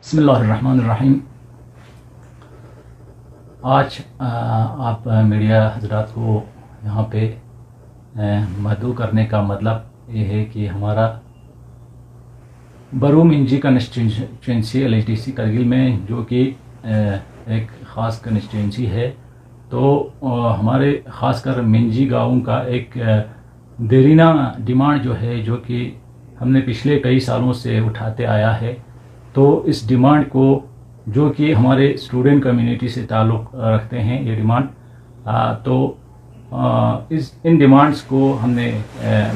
बिस्मिल्लाहिर्रहमानिर्रहीम। आज आप मीडिया हजरात को यहाँ पे मदऊ करने का मतलब ये है कि हमारा बरू मिंजी कंस्टिट्यूंसी LHDC करगिल में जो कि एक ख़ास कंस्टिट्यूंसी है, तो हमारे ख़ासकर मिंजी गाँव का एक देरीना डिमांड जो है, जो कि हमने पिछले कई सालों से उठाते आया है। तो इस डिमांड को, जो कि हमारे स्टूडेंट कम्युनिटी से ताल्लुक़ रखते हैं ये डिमांड, इन डिमांड्स को हमने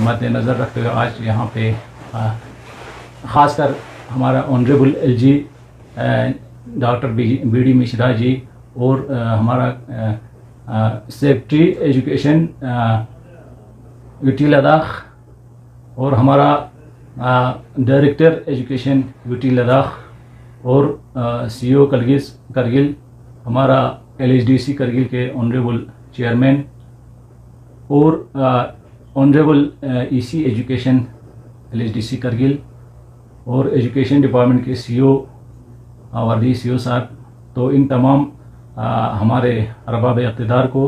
मद्देनज़र रखते हुए आज यहाँ पे ख़ासकर हमारा honourable LG doctor BD Mishra ji और हमारा सेक्रेटरी एजुकेशन UT लद्दाख और हमारा डायरेक्टर एजुकेशन UT लद्दाख और CEO करगिल हमारा LHDC करगिल के ऑनरेबल चेयरमैन और honourable EC education LHDC Kargil और एजुकेशन डिपार्टमेंट के CEO वर्दी CEO साहब, तो इन तमाम हमारे अरबाब इक़्तिदार को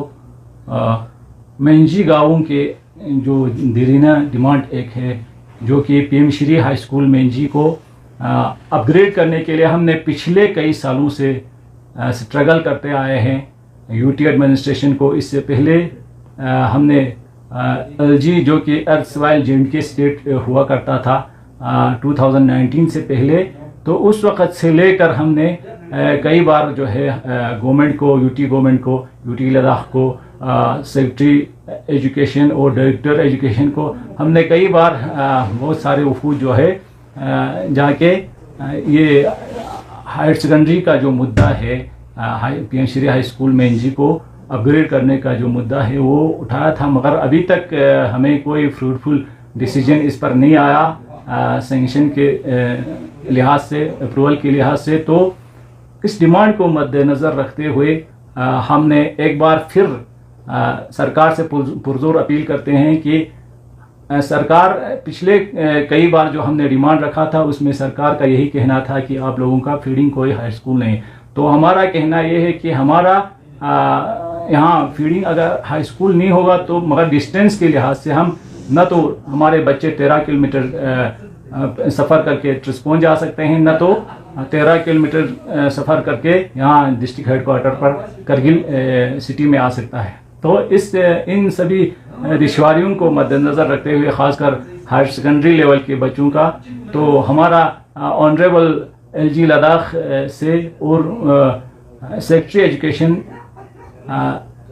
मिंजी गाँवों के जो देरीना डिमांड एक है, जो कि PM श्री हाई स्कूल मिंजी को अपग्रेड करने के लिए हमने पिछले कई सालों से स्ट्रगल करते आए हैं। UT एडमिनिस्ट्रेशन को इससे पहले हमने LG जो कि अर्सवाइल J&K स्टेट हुआ करता था 2019 से पहले, तो उस वक़्त से लेकर हमने कई बार जो है गवर्नमेंट को, UT गवर्नमेंट को, UT लद्दाख को, सेक्रेटरी एजुकेशन और डायरेक्टर एजुकेशन को हमने कई बार बहुत सारे वफूद जो है जाके ये हायर सेकेंडरी का जो मुद्दा है, PM श्री हाई स्कूल मिंजी को अपग्रेड करने का जो मुद्दा है वो उठाया था, मगर अभी तक हमें कोई फ्रूटफुल डिसीजन इस पर नहीं आया सैंक्शन के लिहाज से, अप्रूवल के लिहाज से। तो इस डिमांड को मद्देनज़र रखते हुए हमने एक बार फिर सरकार से पुरजोर अपील करते हैं कि सरकार, पिछले कई बार जो हमने डिमांड रखा था उसमें सरकार का यही कहना था कि आप लोगों का फीडिंग कोई हाई स्कूल नहीं। तो हमारा कहना ये है कि हमारा यहाँ फीडिंग अगर हाई स्कूल नहीं होगा तो मगर डिस्टेंस के लिहाज से हम न तो हमारे बच्चे 13 किलोमीटर सफ़र करके ट्रिस्पोन जा सकते हैं, न तो 13 किलोमीटर सफ़र करके यहाँ डिस्ट्रिक्ट हेडक्वार्टर पर करगिल सिटी में आ सकता है। तो इन सभी दुश्वारियों को मद्देनज़र रखते हुए, ख़ासकर हायर सेकेंडरी लेवल के बच्चों का, तो हमारा ऑनरेबल LG लद्दाख से और secretary education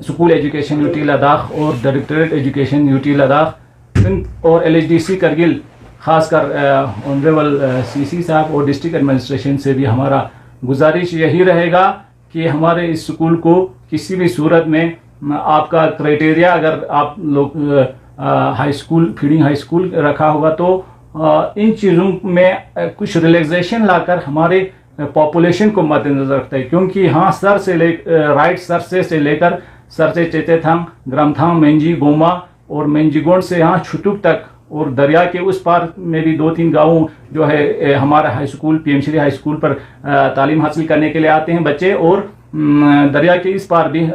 school education UT Ladakh और डायरेक्टरेट एजुकेशन UT लद्दाख और LHDC करगिल, ख़ासकर ऑनरेबल CC साहब और डिस्ट्रिक्ट एडमिनिस्ट्रेशन से भी हमारा गुजारिश यही रहेगा कि हमारे इस स्कूल को किसी भी सूरत में आपका क्राइटेरिया, अगर आप लोग high school feeding high school रखा होगा तो इन चीज़ों में कुछ रिलैक्सेशन लाकर हमारे पॉपुलेशन को मद्देनजर रखता है, क्योंकि यहाँ सर से राइट सरसे से लेकर सरसे चेतेथांग, ग्रामथांग, मेंजी गोमा और मेंजीगोंड से यहाँ छुटुक तक और दरिया के उस पार में भी 2-3 गाँव जो है हमारा high school PM Shri high school पर तालीम हासिल करने के लिए आते हैं बच्चे, और दरिया के इस पार भी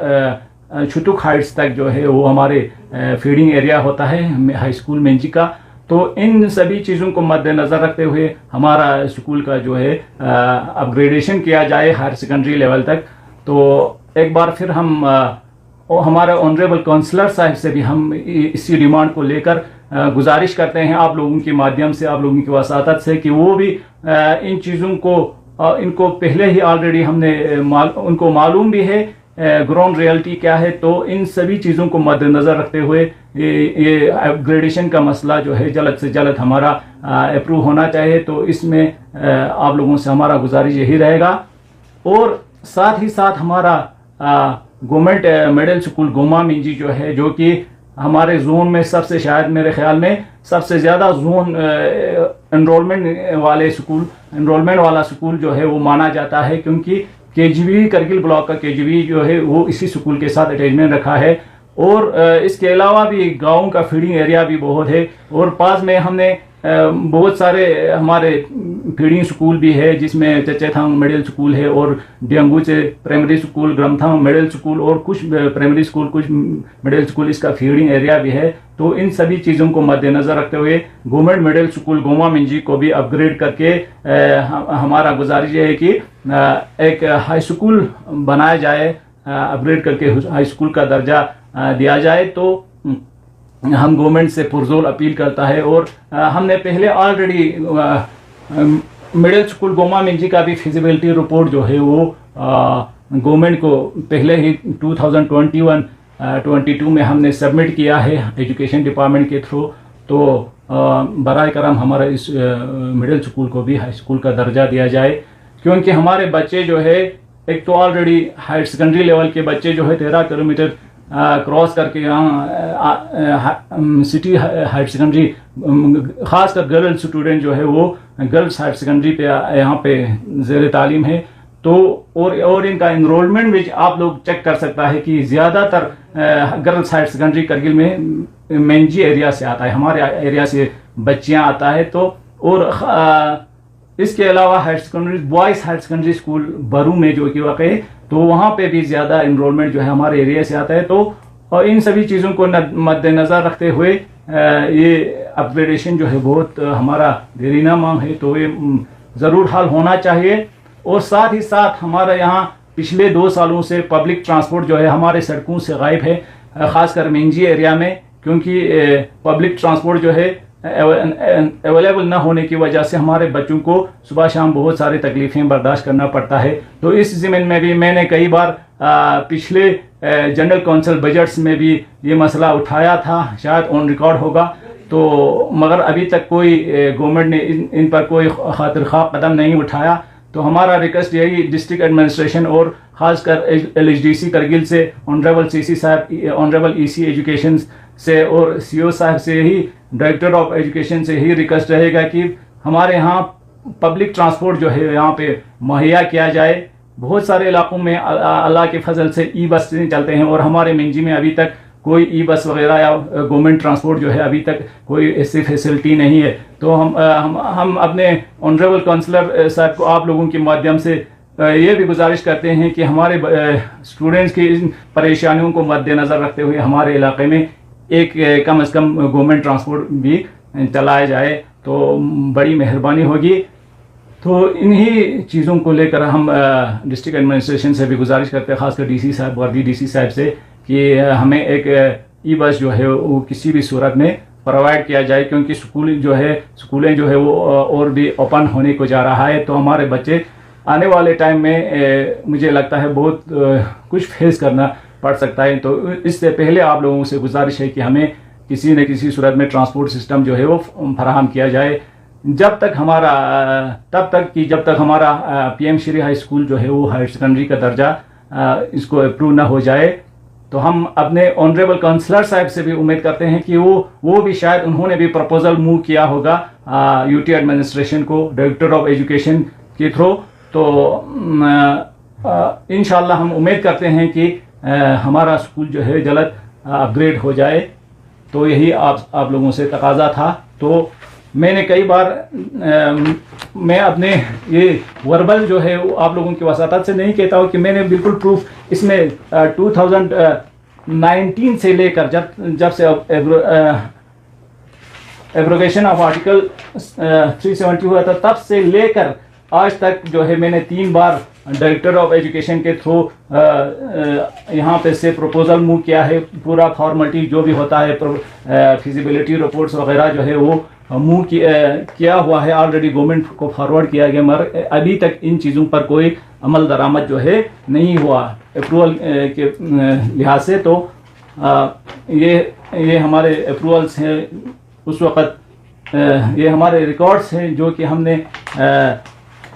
छुटुक हाइट्स तक जो है वो हमारे फीडिंग एरिया होता है हाई स्कूल मिंजी का। तो इन सभी चीज़ों को मद्देनज़र रखते हुए हमारा स्कूल का जो है अपग्रेडेशन किया जाए हायर सेकेंडरी लेवल तक। तो एक बार फिर हम और हमारे ऑनरेबल काउंसलर साहब से भी हम इसी डिमांड को लेकर गुजारिश करते हैं आप लोगों के माध्यम से, आप लोगों की वसातत से, कि वो भी इन चीज़ों को इनको पहले ही ऑलरेडी हमने उनको मालूम भी है ग्राउंड रियलिटी क्या है। तो इन सभी चीज़ों को मद्देनज़र रखते हुए ये अपग्रेडेशन का मसला जो है जल्द से जल्द हमारा अप्रूव होना चाहिए। तो इसमें आप लोगों से हमारा गुजारिश यही रहेगा। और साथ ही साथ हमारा गवर्नमेंट मिडिल स्कूल गोमा मिंजी जो है, जो कि हमारे जोन में सबसे, शायद मेरे ख्याल में सबसे ज़्यादा जोन एनरोलमेंट वाला स्कूल जो है वो माना जाता है, क्योंकि KGB करगिल ब्लॉक का KGB जो है वो इसी स्कूल के साथ अटैचमेंट रखा है। और इसके अलावा भी गाँव का फीडिंग एरिया भी बहुत है, और पास में हमने बहुत सारे हमारे फीडिंग स्कूल भी है, जिसमें चचेथांग मिडिल स्कूल है और डियंगुचे प्राइमरी स्कूल, ग्रमथांग मिडिल स्कूल और कुछ प्राइमरी स्कूल, कुछ मिडिल स्कूल, इसका फीडिंग एरिया भी है। तो इन सभी चीज़ों को मद्देनज़र रखते हुए गवर्नमेंट मिडिल स्कूल गोमा मिंजी को भी अपग्रेड करके हमारा गुजारिश है कि एक हाई स्कूल बनाया जाए, अपग्रेड करके हाई स्कूल का दर्जा दिया जाए। तो हम गवर्नमेंट से पुरजोर अपील करता है। और हमने पहले ऑलरेडी मिडिल स्कूल गोमा मिंजी का भी फिजिबिलिटी रिपोर्ट जो है वो गवर्नमेंट को पहले ही 2021-22 में हमने सबमिट किया है एजुकेशन डिपार्टमेंट के थ्रू। तो बराए करम हमारा इस मिडिल स्कूल को भी हाई स्कूल का दर्जा दिया जाए, क्योंकि हमारे बच्चे जो है एक तो ऑलरेडी हायर सेकेंडरी लेवल के बच्चे जो है 13 किलोमीटर क्रॉस करके यहाँ सिटी हायर सेकेंडरी, खासकर गर्ल्स स्टूडेंट जो है वो गर्ल्स हायर सेकेंडरी पे यहाँ पे ज़ेर तालीम है। तो और इनका इनरोलमेंट भी आप लोग चेक कर सकता है कि ज़्यादातर गर्ल्स हायर सेकेंडरी करगिल में मेंजी एरिया से आता है, हमारे एरिया से बच्चियाँ आता है। तो और इसके अलावा higher secondary boys higher secondary school Baru में जो कि वाक़ है, तो वहाँ पे भी ज़्यादा इनरोलमेंट जो है हमारे एरिया से आता है। तो और इन सभी चीज़ों को मद्देनज़र रखते हुए ये अपग्रेडेशन जो है बहुत हमारा देरीना मांग है, तो ये ज़रूर हल होना चाहिए। और साथ ही साथ हमारा यहाँ पिछले 2 सालों से पब्लिक ट्रांसपोर्ट जो है हमारे सड़कों से गायब है, ख़ासकर मेंजी एरिया में, क्योंकि पब्लिक ट्रांसपोर्ट जो है अवेलेबल न होने की वजह से हमारे बच्चों को सुबह शाम बहुत सारी तकलीफ़ें बर्दाश्त करना पड़ता है। तो इस ज़मीन में भी मैंने कई बार पिछले जनरल काउंसिल बजट्स में भी ये मसला उठाया था, शायद ऑन रिकॉर्ड होगा। तो मगर अभी तक कोई गवर्नमेंट ने इन पर कोई खातिर खा कदम नहीं उठाया। तो हमारा रिक्वेस्ट यही डिस्ट्रिक्ट एडमिनिस्ट्रेशन और ख़ासकर LHDC करगिल से ऑनरेबल CC साहब, ऑनरेबल EC एजुकेशन से और CO साहब से ही, डायरेक्टर ऑफ एजुकेशन से ही रिक्वेस्ट रहेगा कि हमारे यहाँ पब्लिक ट्रांसपोर्ट जो है यहाँ पे मुहैया किया जाए। बहुत सारे इलाकों में अल्लाह के फजल से ई-बस चलते हैं और हमारे मिंजी में अभी तक कोई ई-बस वगैरह या गवर्नमेंट ट्रांसपोर्ट जो है अभी तक कोई ऐसी फैसिलिटी नहीं है। तो हम अपने ऑनरेबल काउंसलर साहब को आप लोगों के माध्यम से ये भी गुजारिश करते हैं कि हमारे स्टूडेंट्स की इन परेशानियों को मद्देनज़र रखते हुए हमारे इलाके में एक कम से कम गवर्नमेंट ट्रांसपोर्ट भी चलाया जाए तो बड़ी मेहरबानी होगी। तो इन्हीं चीज़ों को लेकर हम डिस्ट्रिक्ट एडमिनिस्ट्रेशन से भी गुजारिश करते हैं, खासकर DC साहब, वर्दी DC साहब से, कि हमें एक ई-बस जो है वो किसी भी सूरत में प्रोवाइड किया जाए, क्योंकि स्कूलें जो है वो और भी ओपन होने को जा रहा है। तो हमारे बच्चे आने वाले टाइम में मुझे लगता है बहुत कुछ फेस करना पड़ सकता है। तो इससे पहले आप लोगों से गुजारिश है कि हमें किसी न किसी सूरत में ट्रांसपोर्ट सिस्टम जो है वो फराहम किया जाए, जब तक हमारा PM श्री हाई स्कूल जो है वो हायर सेकेंडरी का दर्जा इसको अप्रूव ना हो जाए। तो हम अपने ऑनरेबल काउंसलर साहब से भी उम्मीद करते हैं कि वो भी शायद उन्होंने भी प्रपोजल मूव किया होगा UT एडमिनिस्ट्रेशन को डायरेक्टर ऑफ एजुकेशन के थ्रू। तो इंशाल्लाह हम उम्मीद करते हैं कि हमारा स्कूल जो है जल्द अपग्रेड हो जाए। तो यही आप लोगों से तकाजा था। तो मैंने कई बार मैं अपने ये वर्बल जो है वो आप लोगों की वसातत से नहीं कहता हूँ कि मैंने बिल्कुल प्रूफ इसमें 2019 से लेकर जब से एब्रोगेशन ऑफ आर्टिकल 370 हुआ था तब से लेकर आज तक जो है मैंने 3 बार डायरेक्टर ऑफ एजुकेशन के थ्रू यहाँ पे से प्रपोजल मूव किया है। पूरा फॉर्मेलिटी जो भी होता है फिजिबिलिटी रिपोर्ट्स वगैरह जो है वो मूव किया हुआ है, ऑलरेडी गवर्नमेंट को फॉरवर्ड किया गया, मगर अभी तक इन चीज़ों पर कोई अमल दरामद जो है नहीं हुआ अप्रूवल के लिहाज से। तो ये हमारे अप्रूवल्स हैं उस वक़्त, ये हमारे रिकॉर्ड्स हैं जो कि हमने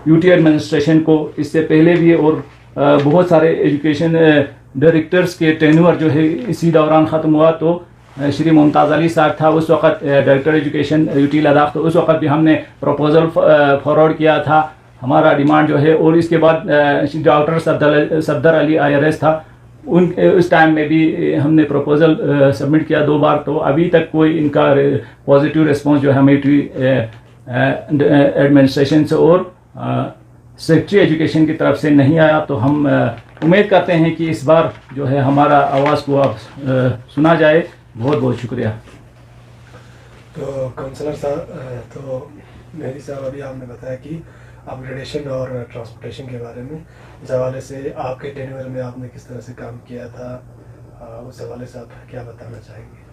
UT एडमिनिस्ट्रेशन को इससे पहले भी और बहुत सारे एजुकेशन डायरेक्टर्स के टेन्योर जो है इसी दौरान ख़त्म हुआ। तो श्री मुमताज़ अली साहब था उस वक़्त डायरेक्टर एजुकेशन UT लद्दाख, तो उस वक़्त भी हमने प्रपोजल फॉरवर्ड किया था हमारा डिमांड जो है। और इसके बाद डॉक्टर सफदर अली IRS था, उन उस टाइम में भी हमने प्रपोज़ल सबमिट किया 2 बार, तो अभी तक कोई इनका पॉजिटिव रिस्पांस जो है हमें एडमिनिस्ट्रेशन से और सेक्रेटरी एजुकेशन की तरफ से नहीं आया। तो हम उम्मीद करते हैं कि इस बार जो है हमारा आवाज़ को अब सुना जाए। बहुत बहुत शुक्रिया। तो काउंसलर साहब, तो मेहदी साहब, अभी आपने बताया कि अपग्रेडेशन और ट्रांसपोर्टेशन के बारे में, इस हवाले से आपके टेन्योर में आपने किस तरह से काम किया था, उस हवाले से आप क्या बताना चाहेंगे?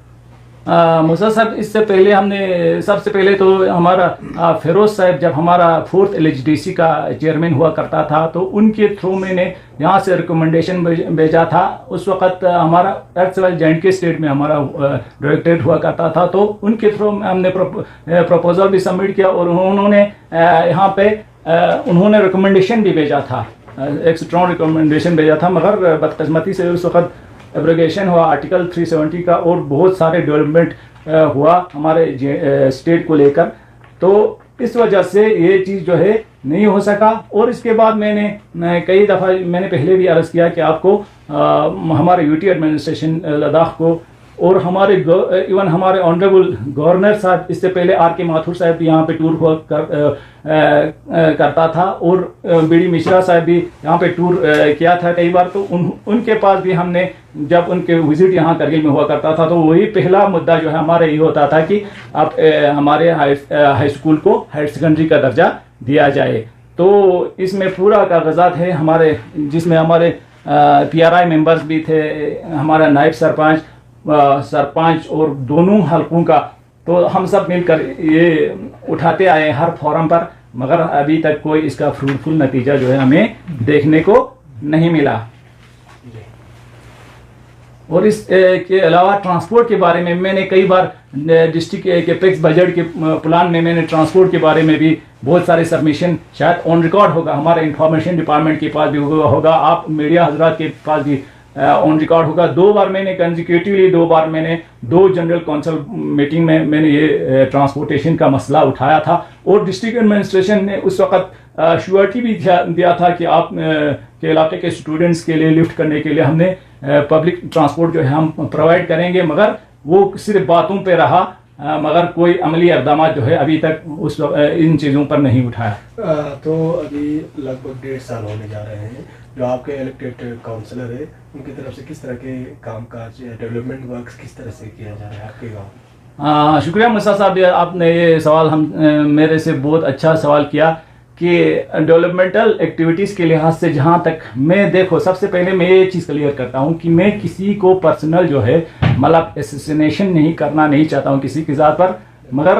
मूसा साहब, इससे पहले हमने सबसे पहले तो हमारा फिरोज साहब जब हमारा 4th LHDC का चेयरमैन हुआ करता था, तो उनके थ्रू मैंने यहाँ से रिकमेंडेशन भेजा था। उस वक़्त हमारा एक्चुअल J&K स्टेट में हमारा डायरेक्टरेट हुआ करता था, तो उनके थ्रू हमने प्रपोजल भी सबमिट किया और उन्होंने यहाँ पे उन्होंने रिकमेंडेशन भी भेजा था, एक स्ट्रॉन्ग रिकमेंडेशन भेजा था। मगर बदकिस्मती से उस वक़्त एब्रोगेशन हुआ आर्टिकल 370 का और बहुत सारे डेवलपमेंट हुआ हमारे स्टेट को लेकर, तो इस वजह से ये चीज़ जो है नहीं हो सका। और इसके बाद मैंने कई दफ़ा मैंने पहले भी अर्ज़ किया कि आपको हमारे UT एडमिनिस्ट्रेशन लद्दाख को और हमारे इवन हमारे ऑनरेबल गवर्नर साहब, इससे पहले RK माथुर साहब भी यहाँ पे टूर हुआ करता था और BD मिश्रा साहब भी यहाँ पे टूर किया था कई बार। तो उनके पास भी हमने जब उनके विजिट यहाँ करगिल में हुआ करता था, तो वही पहला मुद्दा जो है हमारे ये होता था कि आप हमारे हाई स्कूल को हायर सेकेंडरी का दर्जा दिया जाए। तो इसमें पूरा कागजात है हमारे, जिसमें हमारे PRI मेंबर्स भी थे, हमारा नायब सरपंच और दोनों हलकों का, तो हम सब मिलकर ये उठाते आए हर फोरम पर, मगर अभी तक कोई इसका फ्रूटफुल नतीजा जो है हमें देखने को नहीं मिला। और इस के अलावा ट्रांसपोर्ट के बारे में मैंने कई बार डिस्ट्रिक्ट के टैक्स बजट के प्लान में मैंने ट्रांसपोर्ट के बारे में भी बहुत सारे सबमिशन, शायद ऑन रिकॉर्ड होगा, हमारे इंफॉर्मेशन डिपार्टमेंट के पास भी होगा, आप मीडिया हजरात के पास भी ऑन रिकॉर्ड होगा। 2 बार मैंने कंजिक्यूटिवली 2 बार मैंने 2 जनरल काउंसिल मीटिंग में मैंने ये ट्रांसपोर्टेशन का मसला उठाया था और डिस्ट्रिक्ट एडमिनिस्ट्रेशन ने उस वक्त श्योरिटी भी दिया था कि आप के इलाके के स्टूडेंट्स के लिए लिफ्ट करने के लिए हमने पब्लिक ट्रांसपोर्ट जो है हम प्रोवाइड करेंगे, मगर वो सिर्फ बातों पे रहा, मगर कोई अमली इक़दाम जो है अभी तक इन चीज़ों पर नहीं उठाया। तो अभी लगभग 1.5 साल होने जा रहे हैं, जो आपके इलेक्टेड काउंसलर है उनकी तरफ से किस तरह के कामकाज डेवलपमेंट वर्क्स किस तरह से किया जा रहा है आपके गाँव? शुक्रिया मुसा साहब, आपने ये सवाल मेरे से बहुत अच्छा सवाल किया कि डेवलपमेंटल एक्टिविटीज़ के लिहाज से जहाँ तक मैं, देखो सबसे पहले मैं ये चीज़ क्लियर करता हूँ कि मैं किसी को पर्सनल जो है मतलब एसेसिनेशन नहीं करना नहीं चाहता हूँ किसी की ज़ात पर, मगर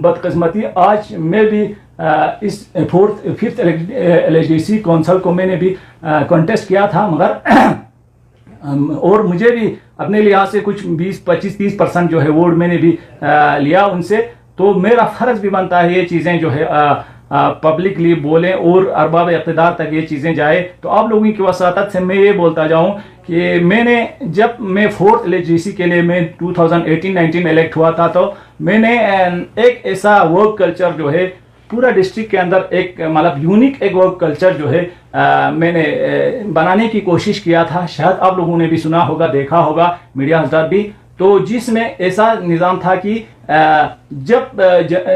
बदकिस्मती आज मैं भी इस 5th LHDC काउंसिल को मैंने भी कॉन्टेस्ट किया था, मगर और मुझे भी अपने लिहाज से कुछ 20-25-30% जो है वोट मैंने भी लिया उनसे। तो मेरा फ़र्ज़ भी बनता है ये चीज़ें जो है पब्लिकली बोलें और अरबाब इक़्तिदार तक ये चीज़ें जाए। तो आप लोगों की वसातत से मैं ये बोलता जाऊँ कि जब मैं 4th LHDC के लिए मैं 2018-19 में इलेक्ट हुआ था, तो मैंने एक ऐसा वर्क कल्चर जो है पूरा डिस्ट्रिक्ट के अंदर एक मतलब यूनिक एक वर्क कल्चर जो है मैंने बनाने की कोशिश किया था। शायद आप लोगों ने भी सुना होगा, देखा होगा, मीडिया हज़रात भी, तो जिसमें ऐसा निज़ाम था कि जब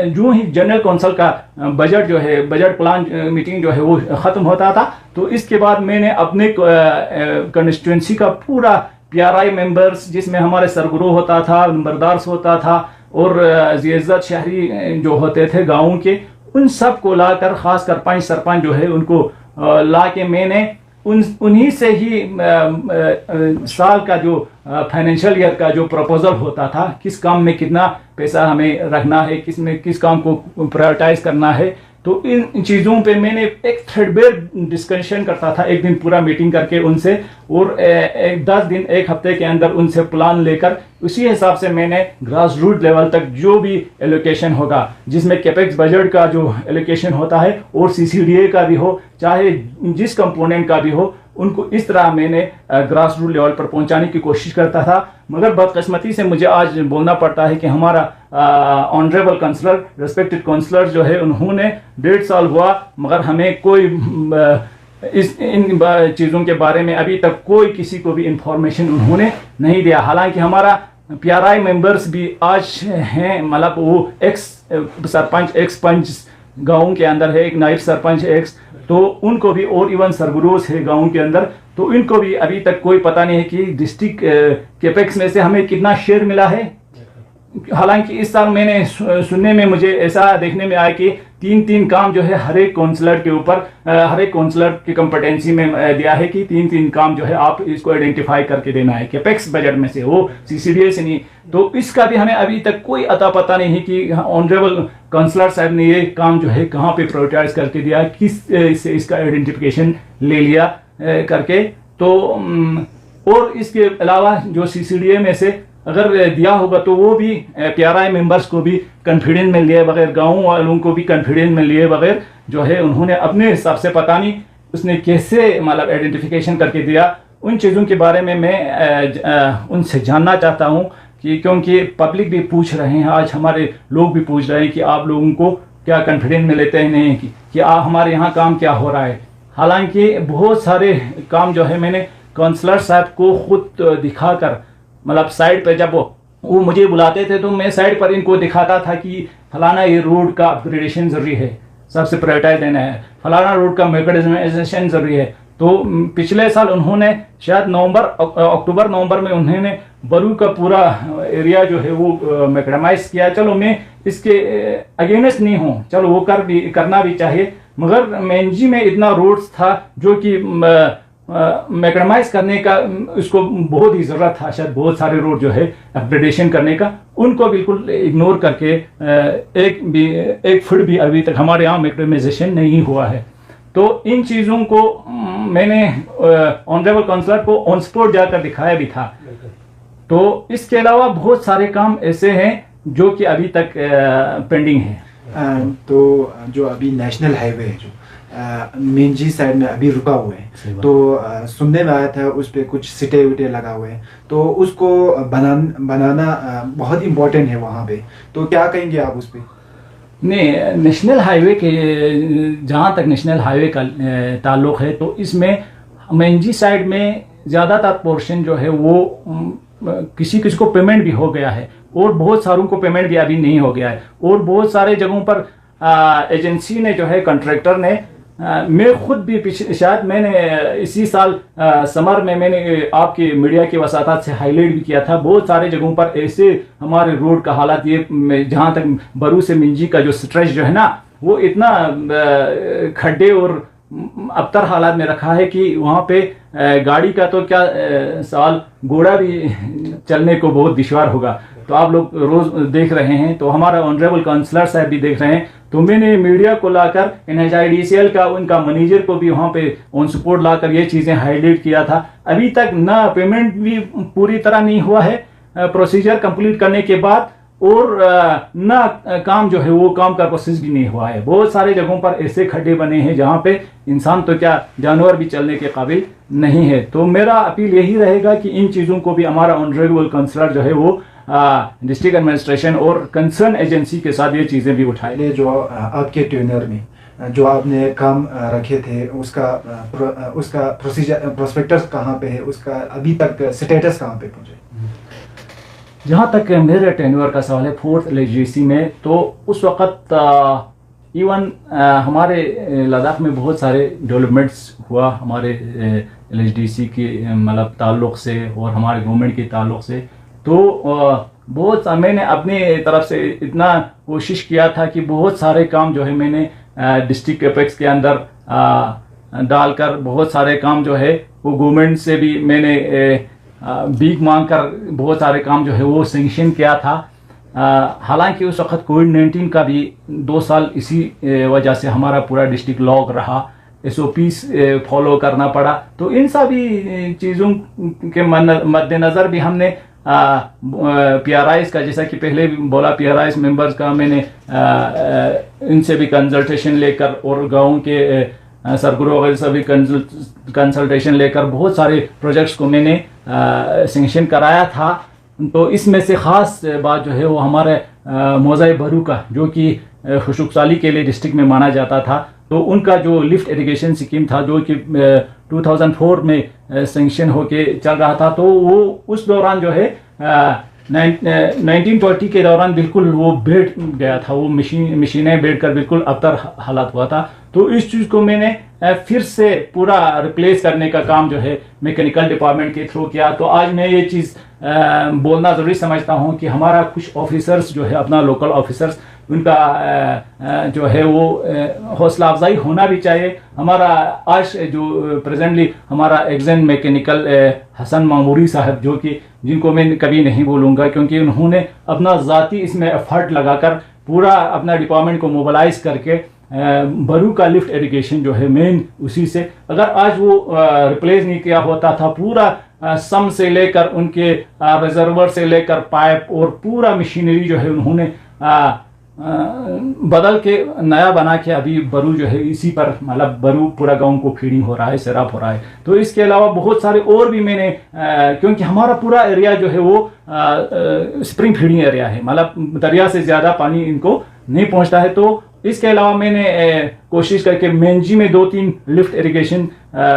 जो ही जनरल काउंसिल का बजट जो है, बजट प्लान मीटिंग जो है वो ख़त्म होता था, तो इसके बाद मैंने अपने कंस्टिट्यूंसी का पूरा PRI मेंबर्स, जिसमें हमारे सरगुरू होता था, नंबरदार्स होता था और ज़िय्ज़त शहरी जो होते थे गाँव के, उन सब को लाकर, ख़ासकर 5 सरपंच जो है उनको ला के मैंने उन्हीं से ही साल का जो फाइनेंशियल ईयर का जो प्रपोजल होता था, किस काम में कितना पैसा हमें रखना है, किस काम को प्रायोरिटाइज करना है, तो इन चीज़ों पे मैंने एक थ्रेडबेयर डिस्कशन करता था, एक दिन पूरा मीटिंग करके उनसे, और 10 दिन 1 हफ्ते के अंदर उनसे प्लान लेकर उसी हिसाब से मैंने ग्रास रूट लेवल तक जो भी एलोकेशन होगा, जिसमें कैपेक्स बजट का जो एलोकेशन होता है और CCDA का भी हो, चाहे जिस कंपोनेंट का भी हो, उनको इस तरह मैंने ग्रास रूट लेवल पर पहुंचाने की कोशिश करता था। मगर बदकिस्मती से मुझे आज बोलना पड़ता है कि हमारा ऑनरेबल काउंसलर, रेस्पेक्टेड काउंसलर जो है, उन्होंने 1.5 साल हुआ मगर हमें कोई इन चीज़ों के बारे में अभी तक कोई किसी को भी इंफॉर्मेशन उन्होंने नहीं दिया। हालांकि हमारा PRI मेंबर्स भी आज हैं, मतलब वो एक्स सरपंच, एक्स पंच गाँव के अंदर है, एक नायब सरपंच एक्स, तो उनको भी, और इवन सरगरोज है गाँव के अंदर, तो इनको भी अभी तक कोई पता नहीं है कि डिस्ट्रिक्ट कैपेक्स में से हमें कितना शेयर मिला है। हालांकि इस साल मैंने सुनने में मुझे ऐसा देखने में आया कि 3 काम जो है हर एक काउंसलर के ऊपर, हर एक काउंसलर की कंपटेंसी में दिया है कि 3 काम जो है आप इसको आइडेंटिफाई करके देना है कैपेक्स बजट में से, वो CCDA से नहीं। तो इसका भी हमें अभी तक कोई अता पता नहीं है कि ऑनरेबल काउंसलर साहब ने ये काम जो है कहाँ पे प्रायोरिटाइज करके दिया, किस से इसका आइडेंटिफिकेशन ले लिया करके। तो और इसके अलावा जो CCDA में से अगर दिया होगा तो वो भी PRI मेंबर्स को भी कॉन्फिडेंस में लिए बगैर, गाँव वालों को भी कॉन्फिडेंस में लिए बगैर जो है उन्होंने अपने हिसाब से, पता नहीं उसने कैसे मतलब आइडेंटिफिकेशन करके दिया। उन चीज़ों के बारे में मैं उनसे जानना चाहता हूँ कि क्योंकि पब्लिक भी पूछ रहे हैं, आज हमारे लोग भी पूछ रहे हैं कि आप लोगों को क्या कॉन्फिडेंस में लेते हैं नहीं कि आप हमारे यहाँ काम क्या हो रहा है। हालांकि बहुत सारे काम जो है मैंने काउंसलर साहब को खुद दिखाकर, मतलब साइड पे जब वो मुझे बुलाते थे तो मैं साइड पर इनको दिखाता था कि फलाना ये रोड का अपग्रेडेशन ज़रूरी है, सबसे प्रायोरिटाइज देना है, फलाना रोड का मैकेनिज्म ज़रूरी है। तो पिछले साल उन्होंने शायद अक्टूबर नवंबर में उन्होंने बरू का पूरा एरिया जो है वो मैकेडमाइज किया। चलो मैं इसके अगेंस्ट नहीं हूँ, चलो वो करना भी चाहिए, मगर मेंजी में इतना रोड्स था जो कि मैकेडमाइज करने का उसको बहुत ही ज़रूरत था। शायद बहुत सारे रोड जो है अपग्रेडेशन करने का, उनको बिल्कुल इग्नोर करके एक फुट भी अभी तक हमारे यहाँ मैकेडमाइजेशन नहीं हुआ है। तो इन चीज़ों को मैंने ऑनरेबल काउंसलर को ऑन स्पॉट जाकर दिखाया भी था। तो इसके अलावा बहुत सारे काम ऐसे हैं जो कि अभी तक पेंडिंग है। तो जो अभी नेशनल हाईवे है जो मेंजी साइड में अभी रुका हुआ है, तो सुनने में आया था उस पर कुछ सिटे विटे लगा हुए हैं, तो उसको बनाना बहुत इम्पोर्टेंट है वहाँ पे, तो क्या कहेंगे आप उस पर? नहीं, नेशनल हाईवे के, जहाँ तक नेशनल हाईवे का ताल्लुक़ है तो इसमें मेंजी साइड में ज़्यादातर पोर्शन जो है वो किसी को पेमेंट भी हो गया है और बहुत सारों को पेमेंट भी अभी नहीं हो गया है। और बहुत सारे जगहों पर एजेंसी ने जो है, कॉन्ट्रैक्टर ने, मैं खुद भी शायद मैंने इसी साल समर में मैंने आपकी मीडिया की वसातत से हाईलाइट भी किया था, बहुत सारे जगहों पर ऐसे हमारे रोड का हालात, ये जहाँ तक बरू से मिंजी का जो स्ट्रेच जो है ना, वो इतना खड्डे और अबतर हालात में रखा है कि वहाँ पे गाड़ी का तो क्या सवाल, घोड़ा भी चलने को बहुत दुश्वार होगा। तो आप लोग रोज देख रहे हैं, तो हमारा ऑनरेबल काउंसलर साहब भी देख रहे हैं। तो मैंने मीडिया को लाकर NHIDCL का उनका मैनेजर को भी वहाँ पे ऑन सपोर्ट लाकर ये चीज़ें हाईलाइट किया था। अभी तक ना पेमेंट भी पूरी तरह नहीं हुआ है प्रोसीजर कंप्लीट करने के बाद, और ना काम जो है वो काम का प्रोसेस भी नहीं हुआ है। बहुत सारे जगहों पर ऐसे खड्डे बने हैं जहाँ पे इंसान तो क्या जानवर भी चलने के काबिल नहीं है। तो मेरा अपील यही रहेगा कि इन चीज़ों को भी हमारा ऑनरेबल काउंसलर जो है वो डिस्ट्रिक्ट एडमिनिस्ट्रेशन और कंसर्न एजेंसी के साथ ये चीज़ें भी उठाए। जो आपके ट्यूनर में जो आपने काम रखे थे उसका प्रोसीजर, प्रोस्पेक्टस कहाँ पे है, उसका अभी तक स्टेटस कहाँ पे पहुँचे? जहाँ तक मेरे टेन्योर का सवाल है 4th LHDC में, तो उस वक़्त इवन हमारे लद्दाख में बहुत सारे डेवलपमेंट्स हुआ हमारे LHDC के मतलब ताल्लुक़ से और हमारे गवर्नमेंट के ताल्लुक़ से। तो बहुत मैंने अपनी तरफ से इतना कोशिश किया था कि बहुत सारे काम जो है मैंने डिस्ट्रिक्ट कैपेक्स के अंदर डालकर बहुत सारे काम जो है वो गवर्नमेंट से भी मैंने भीख मांग कर बहुत सारे काम जो है वो सेंक्शन किया था। हालांकि उस वक़्त कोविड-19 का भी 2 साल इसी वजह से हमारा पूरा डिस्ट्रिक्ट लॉक रहा, SOPs फॉलो करना पड़ा। तो इन सभी चीज़ों के मद्देनज़र भी हमने PRIs का, जैसा कि पहले भी बोला, PRIs मेंबर्स का मैंने इनसे भी कंसल्टेशन लेकर और गाँव के सरगुरु वगैरह से भी कंसल्टेशन लेकर बहुत सारे प्रोजेक्ट्स को मैंने सेंक्शन कराया था। तो इसमें से ख़ास बात जो है वो हमारे मौज़ा बरू का, जो कि खुशुकसाली के लिए डिस्ट्रिक्ट में माना जाता था, तो उनका जो लिफ्ट इरिगेशन स्कीम था जो कि 2004 में सेंक्शन होके चल रहा था, तो वो उस दौरान जो है 1920 के दौरान बिल्कुल वो बैठ गया था, वो मशीनें बैठ कर बिल्कुल अबतर हालात हुआ था। तो इस चीज़ को मैंने फिर से पूरा रिप्लेस करने का काम जो है मैकेनिकल डिपार्टमेंट के थ्रू किया। तो आज मैं ये चीज़ बोलना ज़रूरी समझता हूँ कि हमारा कुछ ऑफिसर्स जो है, अपना लोकल ऑफिसर्स, उनका जो है वो हौसला अफजाई होना भी चाहिए। हमारा आज जो प्रेजेंटली हमारा एग्जाम मैकेनिकल हसन मामूरी साहब, जो कि जिनको मैं कभी नहीं बोलूँगा, क्योंकि उन्होंने अपना ज़ाती इसमें एफर्ट लगाकर पूरा अपना डिपार्टमेंट को मोबिलाइज करके बरू का लिफ्ट इरिगेशन जो है मेन उसी से, अगर आज वो रिप्लेस नहीं किया होता था, पूरा सम से लेकर उनके रिजर्वर से लेकर पाइप और पूरा मशीनरी जो है उन्होंने बदल के नया बना के अभी बरू जो है इसी पर, मतलब बरू पूरा गांव को फीडिंग हो रहा है, सैराब हो रहा है। तो इसके अलावा बहुत सारे और भी मैंने क्योंकि हमारा पूरा एरिया जो है वो स्प्रिंग फीडिंग एरिया है, मतलब दरिया से ज़्यादा पानी इनको नहीं पहुंचता है। तो इसके अलावा मैंने कोशिश करके मेंजी में 2-3 लिफ्ट इरिगेशन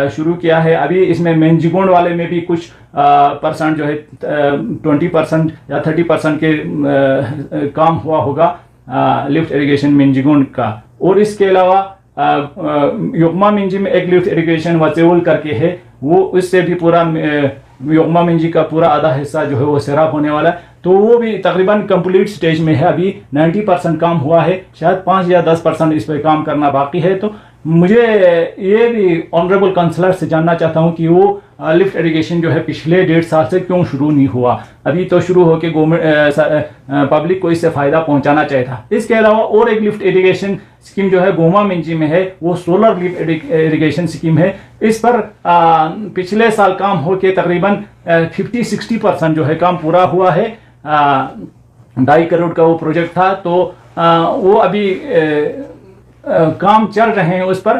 शुरू किया है। अभी इसमें मेंजीगोंड वाले में भी कुछ परसेंट जो है 20% या 30% के काम हुआ होगा लिफ्ट इरिगेशन मेंजीगोंड का। और इसके अलावा योगमा मिंजी में एक लिफ्ट इरिगेशन वचेवल करके है, वो उससे भी पूरा योगमा मिंजी का पूरा आधा हिस्सा जो है वो सैराब होने वाला है। तो वो भी तकरीबन कंप्लीट स्टेज में है, अभी 90% काम हुआ है, शायद 5 या 10% इस पर काम करना बाकी है। तो मुझे ये भी ऑनरेबल काउंसलर से जानना चाहता हूँ कि वो लिफ्ट इरिगेशन जो है पिछले 1.5 साल से क्यों शुरू नहीं हुआ। अभी तो शुरू होकर गवर्नमेंट पब्लिक को इससे फ़ायदा पहुंचाना चाहिए था। इसके अलावा और एक लिफ्ट इरिगेशन स्कीम जो है गोमा मिंजी में है, वो सोलर लिफ्ट इरिगेशन स्कीम है। इस पर पिछले साल काम होके तकरीबन 50-60% जो है काम पूरा हुआ है। 2.5 करोड़ का वो प्रोजेक्ट था, तो वो अभी काम चल रहे हैं उस पर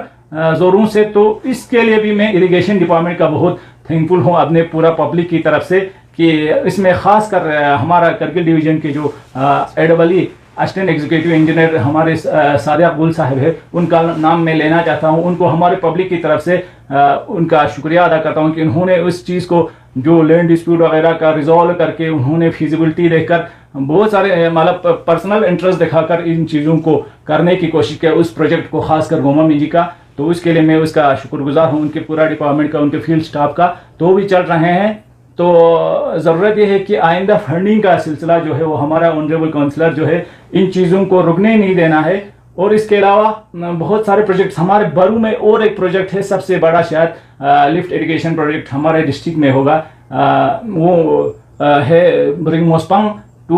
जोरों से। तो इसके लिए भी मैं इरिगेशन डिपार्टमेंट का बहुत थैंकफुल हूँ अपने पूरा पब्लिक की तरफ से, कि इसमें खास कर हमारा करगिल डिवीजन के जो एडवली असिस्टेंट एग्जीक्यूटिव इंजीनियर हमारे सादिया गुल साहब है, उनका नाम मैं लेना चाहता हूं। उनको हमारे पब्लिक की तरफ से उनका शुक्रिया अदा करता हूं कि उन्होंने उस चीज़ को जो लैंड डिस्प्यूट वगैरह का रिजॉल्व करके उन्होंने फिजिबिलिटी देखकर बहुत सारे मतलब पर्सनल इंटरेस्ट दिखाकर इन चीज़ों को करने की कोशिश की, उस प्रोजेक्ट को खासकर गोमा मिंजी का। तो उसके लिए मैं उसका शुक्रगुजार हूँ, उनके पूरा डिपार्टमेंट का, उनके फील्ड स्टाफ का। तो भी चल रहे हैं। तो ज़रूरत यह है कि आइंदा फंडिंग का सिलसिला जो है वो हमारा ऑनरेबल काउंसलर जो है इन चीज़ों को रुकने नहीं देना है। और इसके अलावा बहुत सारे प्रोजेक्ट्स हमारे बरू में, और एक प्रोजेक्ट है सबसे बड़ा शायद लिफ्ट इरिगेशन प्रोजेक्ट हमारे डिस्ट्रिक्ट में होगा, वो है ब्रिंगमोस्पंग टू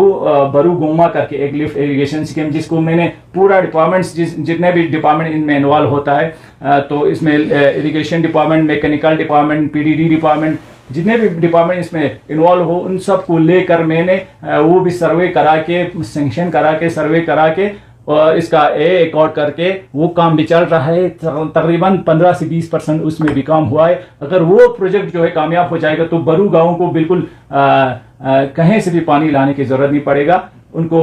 बरू गोमा करके एक लिफ्ट इरिगेशन स्कीम, जिसको मैंने पूरा डिपार्टमेंट्स जितने भी डिपार्टमेंट इनमें इन्वॉल्व होता है, तो इसमें irrigation department, mechanical department, PDD department, जितने भी डिपार्टमेंट इसमें इन्वॉल्व हो उन सब को लेकर मैंने वो भी सर्वे करा के, सेंक्शन करा के, सर्वे करा के और इसका अकॉर्ड करके वो काम भी चल रहा है। तकरीबन 15 से 20% उसमें भी काम हुआ है। अगर वो प्रोजेक्ट जो है कामयाब हो जाएगा तो बरू गाँव को बिल्कुल कहीं से भी पानी लाने की जरूरत नहीं पड़ेगा, उनको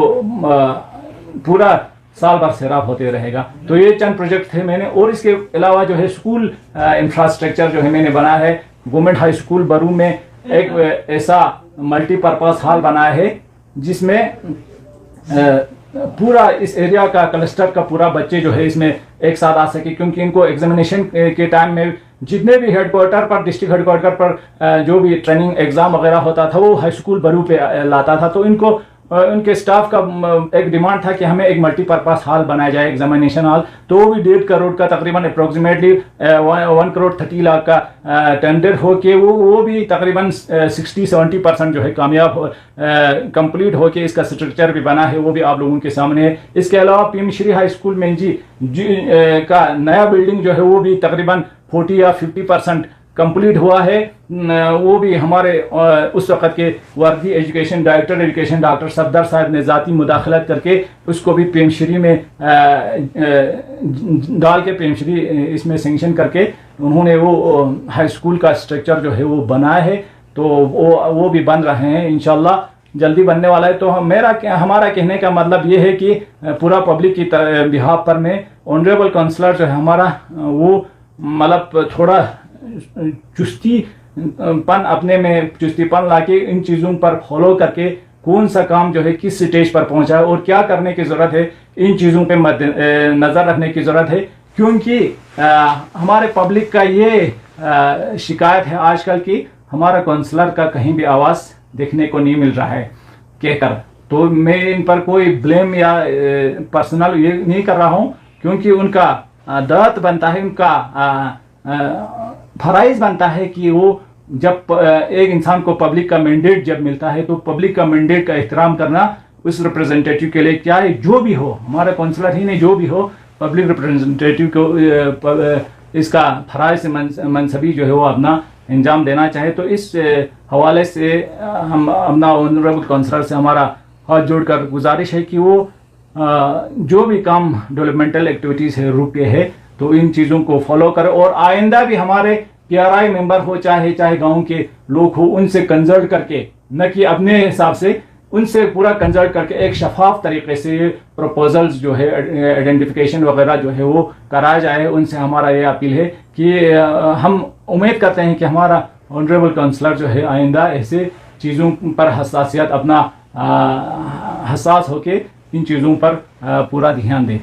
पूरा साल भर सैराब होते रहेगा। तो ये चंद प्रोजेक्ट थे मैंने। और इसके अलावा जो है स्कूल इंफ्रास्ट्रक्चर जो है मैंने बनाया है। गवर्नमेंट हाई स्कूल बरू में एक ऐसा मल्टीपर्पज हॉल बनाया है जिसमें पूरा इस एरिया का क्लस्टर का पूरा बच्चे जो है इसमें एक साथ आ सके, क्योंकि इनको एग्जामिनेशन के टाइम में जितने भी हेडक्वार्टर पर, डिस्ट्रिक्ट हेडक्वार्टर पर जो भी ट्रेनिंग एग्जाम वगैरह होता था वो हाई स्कूल बरू पे लाता था। तो इनको उनके स्टाफ का एक डिमांड था कि हमें एक मल्टीपर्पज हॉल बनाया जाए, एग्जामिनेशन हॉल। तो वो भी 1.5 करोड़ का तकरीबन अप्रोक्सीमेटली 1 करोड़ 30 लाख का टेंडर हो के वो भी तकरीबन 60-70% जो है कामयाब कंप्लीट हो के इसका स्ट्रक्चर भी बना है, वो भी आप लोगों के सामने है। इसके अलावा PM Shri high school Meiji का नया बिल्डिंग जो है वो भी तकरीबन 40 या 50% कंप्लीट हुआ है। वो भी हमारे उस वक़्त के वर्दी education director education doctor Safdar साहब ने ज़ाती मुदाखलत करके उसको भी पीएमश्री में डाल के पीएमश्री इसमें सेंक्शन करके उन्होंने वो हाई स्कूल का स्ट्रक्चर जो है वो बनाया है। तो वो भी बन रहे हैं, इंशाल्लाह जल्दी बनने वाला है। तो हमारा कहने का मतलब ये है कि पूरा पब्लिक की बिहाफ पर मैं ऑनरेबल काउंसलर जो है हमारा वो मतलब थोड़ा चुस्तीपन अपने में चुस्तीपन लाके इन चीज़ों पर फॉलो करके कौन सा काम जो है किस स्टेज पर पहुंचा है और क्या करने की ज़रूरत है, इन चीज़ों पे नज़र रखने की ज़रूरत है। क्योंकि हमारे पब्लिक का ये शिकायत है आजकल की हमारा काउंसलर का कहीं भी आवाज़ देखने को नहीं मिल रहा है कहकर। तो मैं इन पर कोई ब्लेम या पर्सनल ये नहीं कर रहा हूँ, क्योंकि उनका दायित्व बनता है, उनका फराइज बनता है कि वो जब एक इंसान को पब्लिक का मैंडेट जब मिलता है तो पब्लिक का मैंडेट का एहतराम करना उस रिप्रेजेंटेटिव के लिए, क्या है जो भी हो, हमारा काउंसलर ही नहीं जो भी हो, पब्लिक रिप्रेजेंटेटिव को इसका फराइज से मनसबी जो है वो अपना अंजाम देना चाहे। तो इस हवाले से हम अपना ऑनरेबल काउंसलर से हमारा हाथ जोड़कर गुजारिश है कि वो जो भी काम डेवलपमेंटल एक्टिविटीज़ है रुपये है तो इन चीज़ों को फॉलो करें और आइंदा भी हमारे PRI मेंबर हो चाहे गांव के लोग हो उनसे कंसल्ट करके, न कि अपने हिसाब से, उनसे पूरा कंसल्ट करके एक शफाफ तरीके से प्रपोजल्स जो है आइडेंटिफिकेशन वगैरह जो है वो कराया जाए। उनसे हमारा ये अपील है कि हम उम्मीद करते हैं कि हमारा ऑनरेबल काउंसलर जो है आइंदा ऐसे चीज़ों पर हसासियत अपना हसास होके इन चीज़ों पर पूरा ध्यान दें।